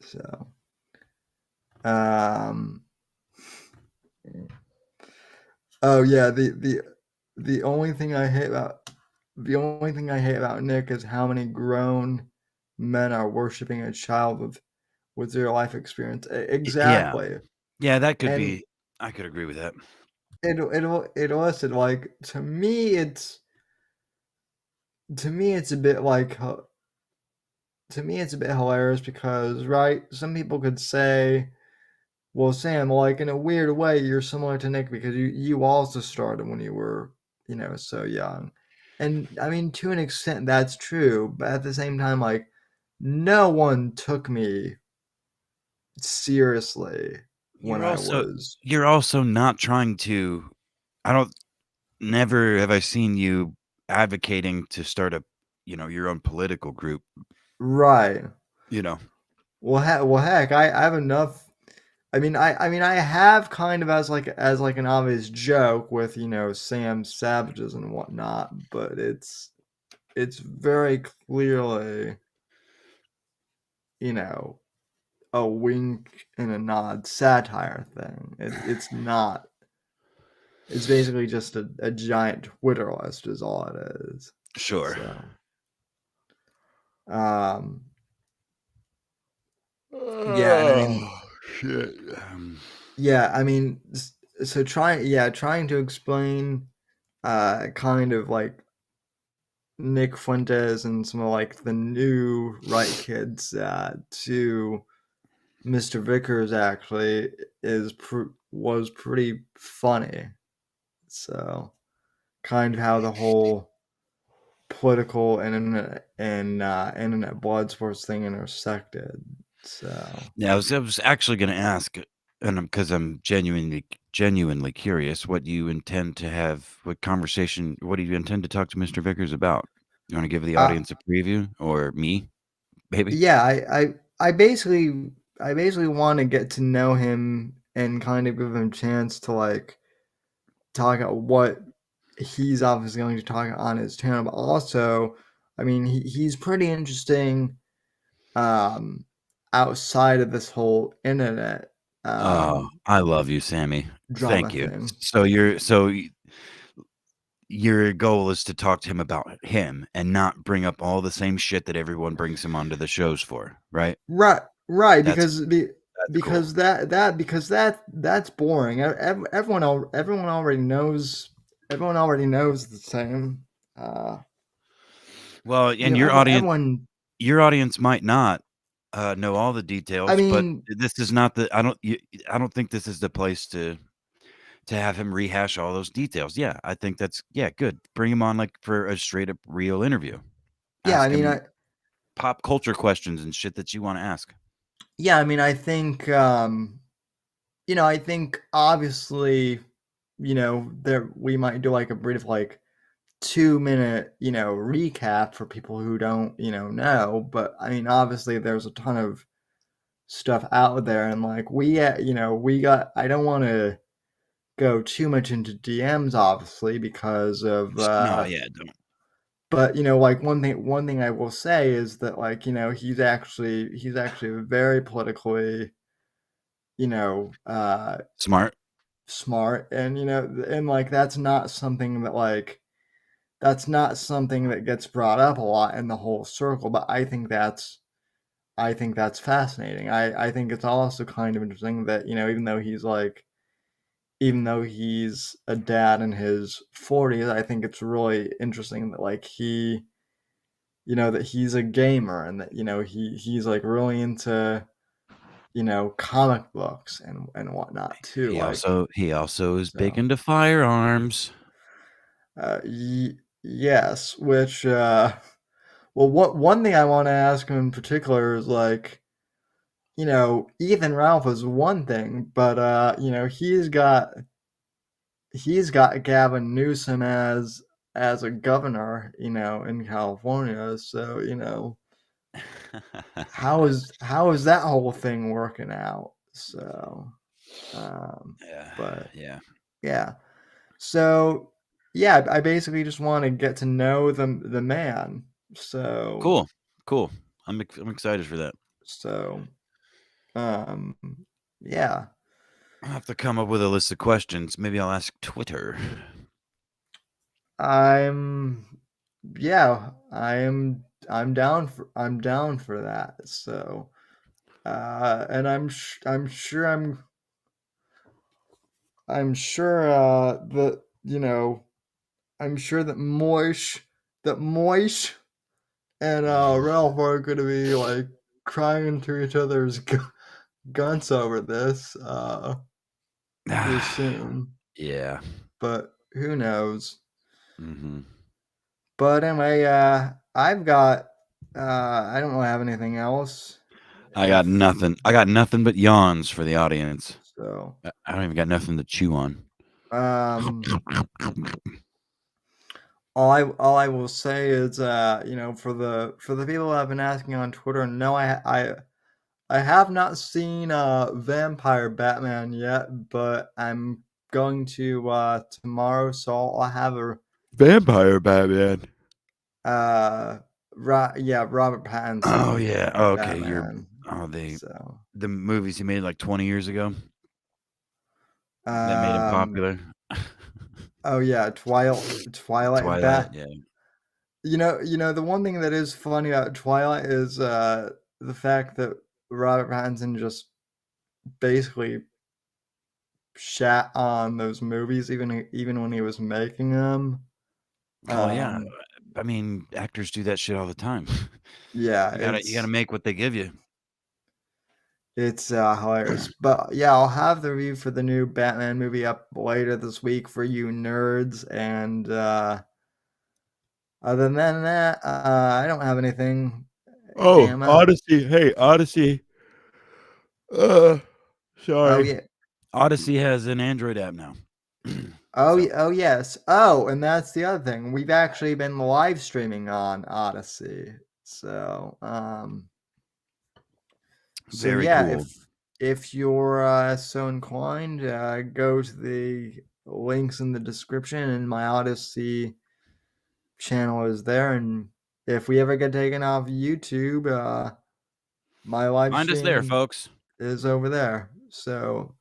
so um oh yeah, the only thing I hate about Nick is how many grown men are worshiping a child with their life experience. Yeah, Exactly. yeah, that could And be. I could agree with that. it also, like, to me it's a bit like to me it's a bit hilarious because, right, some people could say, well, Sam, like, in a weird way you're similar to Nick because you also started when you were, so young. And I mean, to an extent that's true, but at the same time, like, no one took me seriously when You're I also was you're also not trying to. I don't. Never have I seen you advocating to start a, your own political group. right. You know. Well, heck, I have enough. I mean, I have kind of as like an obvious joke with Sam Savages and whatnot, but it's very clearly you know a wink and a nod satire thing. It's not. It's basically just a giant Twitter list is all it is. Sure. So, um, yeah, and I mean, Oh shit. yeah, I mean, so trying to explain, kind of like Nick Fuentes and some of like the new right kids to Mr. Vickers actually was pretty funny. So kind of how the whole political and internet blood sports thing intersected. So Yeah, I was actually going to ask, and because I'm genuinely curious, what you intend to have, what conversation, what do you intend to talk to Mr. Vickers about? You want to give the uh, audience a preview, or me, maybe? yeah, I basically want to get to know him and kind of give him a chance to like talk about what he's obviously going to talk on his channel, but also, I mean, he's pretty interesting um, outside of this whole internet Oh, I love you, Sammy. drama Thank you. thing. Your goal is to talk to him about him and not bring up all the same shit that everyone brings him onto the shows for, right? Right, right, That's that's cool. because that's boring. Everyone already knows. Everyone already knows the same. Uh, Well, and everyone. your audience might not know all the I details, but mean, this is not the I don't think this is the place to have him rehash all those details. Yeah, I think that's yeah, good. Bring him on like for a straight up real interview. yeah, I Ask mean, him pop culture questions and shit that you want to ask. I think, I think obviously, there we might do like a brief like 2-minute, recap for people who don't, know. But I mean, obviously, there's a ton of stuff out there, and like we got. I don't want to go too much into DMs, obviously, because of. No, yeah, don't. But like one thing I will say is that like he's actually very politically, you know, uh, Smart. smart, and and like that's not something that gets brought up a lot in the whole circle, but I think that's fascinating. I think it's also kind of interesting that even though he's a dad in his 40s, I think it's really interesting that like that he's a gamer and that he's like really into comic books and whatnot too. Like, He also is big so into firearms. yes, which well, what one thing I want to ask him in particular is like, Ethan Ralph is one thing, but he's got Gavin Newsom as a governor, in California. So, how is that whole thing working out? So, Yeah, but yeah. yeah. So yeah, I basically just want to get to know the man. So Cool. I'm excited for that. so um yeah. I'll have to come up with a list of questions. Maybe I'll ask Twitter. I'm I'm down for that. So and I'm sure that I'm sure that Moish and Ralph are gonna be like crying into each other's guns over this here soon. Yeah. But who knows? Mm-hmm. But anyway, I've got I don't really have anything else. I got nothing. I got nothing but yawns for the audience. So I don't even got nothing to chew on. all I will say is for the people who have been asking on Twitter, no, I have not seen Vampire Batman yet, but I'm going to tomorrow, so I'll have a Vampire Batman. Robert Pattinson. Oh yeah. Oh, okay. Batman. The movies he made like 20 years ago that made him popular. Oh yeah, Twilight. Yeah. You know the one thing that is funny about Twilight is the fact that Robert Pattinson just basically shat on those movies even when he was making them. Oh yeah. I mean, actors do that shit all the time. Yeah, you gotta make what they give you. It's hilarious. But yeah, I'll have the review for the new Batman movie up later this week for you nerds. And other than that, I don't have anything. Oh, Damn it. Odyssey. Hey, Odyssey. Sorry. Oh yeah. Odyssey has an Android app now. Oh yes. Oh, and that's the other thing. We've actually been live streaming on Odyssey. So Very yeah, cool. if you're so inclined, go to the links in the description, and my Odyssey channel is there. And if we ever get taken off YouTube, my live Find us there, stream folks. is over there. So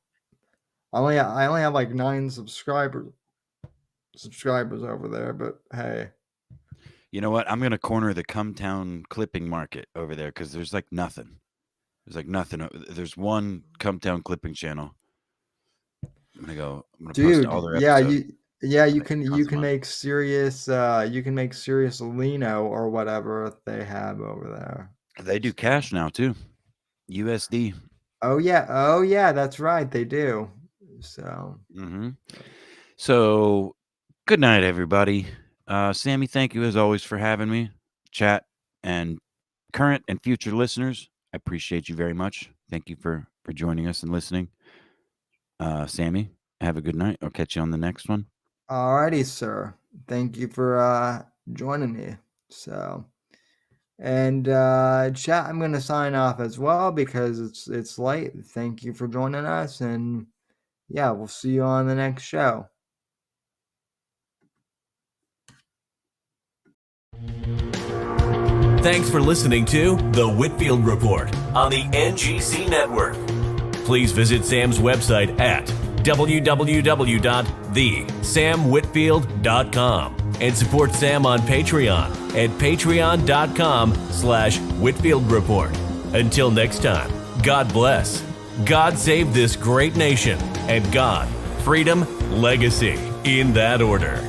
I only have like 9 subscribers over there, but hey. You know what? I'm gonna corner the Cumtown clipping market over there because there's like nothing. There's like nothing. There's one Cumtown clipping channel. I'm gonna Dude, post all their episodes. you can make serious Lino or whatever they have over there. They do cash now too. USD. Oh yeah, that's right, they do. So So good night, everybody. Sammy, thank you as always for having me. Chat and current and future listeners, I appreciate you very much. Thank you for joining us and listening. Sammy, have a good night. I'll catch you on the next one. Alrighty, sir. Thank you for joining me. So, and chat, I'm gonna sign off as well because it's late. Thank you for joining us, and yeah, we'll see you on the next show. Thanks for listening to The Whitfield Report on the NGC Network. Please visit Sam's website at www.thesamwhitfield.com and support Sam on Patreon at patreon.com/Whitfield Report. Until next time, God bless, God save this great nation, and God, freedom, legacy, in that order.